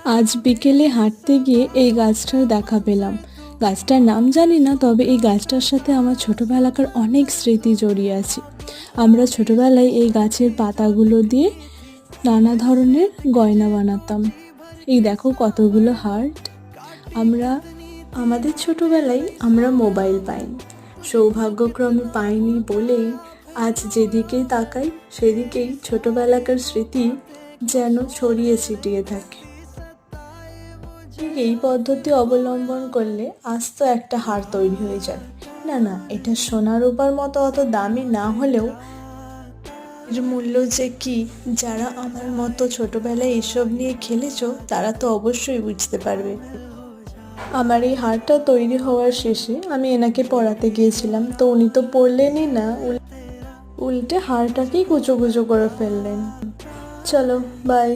আজ বিকেলে হাঁটতে গিয়ে এই গাছটার দেখা পেলাম। গাছটার নাম জানি না, তবে এই গাছটার সাথে আমার ছোটবেলাকার অনেক স্মৃতি জড়িয়ে আছে। আমরা ছোটবেলায় এই গাছের পাতাগুলো দিয়ে নানা ধরনের গয়না বানাতাম। এই দেখো কতগুলো হার্ট। আমরা আমাদের ছোটবেলায় আমরা মোবাইল পাইনি, সৌভাগ্যক্রমে পাইনি বলেই আজ যেদিকেই তাকাই সেদিকেই ছোটবেলাকার স্মৃতি যেন ছড়িয়ে ছিটিয়ে থাকে। ঠিক এই পদ্ধতি অবলম্বন করলে আজ তো একটা হার তৈরি হয়ে যাবে। না না, এটা সোনা রূপার মতো অত দামি না হলেও এর মূল্য যে কি, যারা আমার মতো ছোটবেলায় এসব নিয়ে খেলেছো তারা তো অবশ্যই বুঝতে পারবে। আমার এই হারটা তৈরি হওয়ার শেষে আমি এনাকে পড়াতে গিয়েছিলাম, তো উনি তো পড়লেনই না, উল্টে হারটাকেই কুচো কুচো করে ফেললেন। চলো, বাই।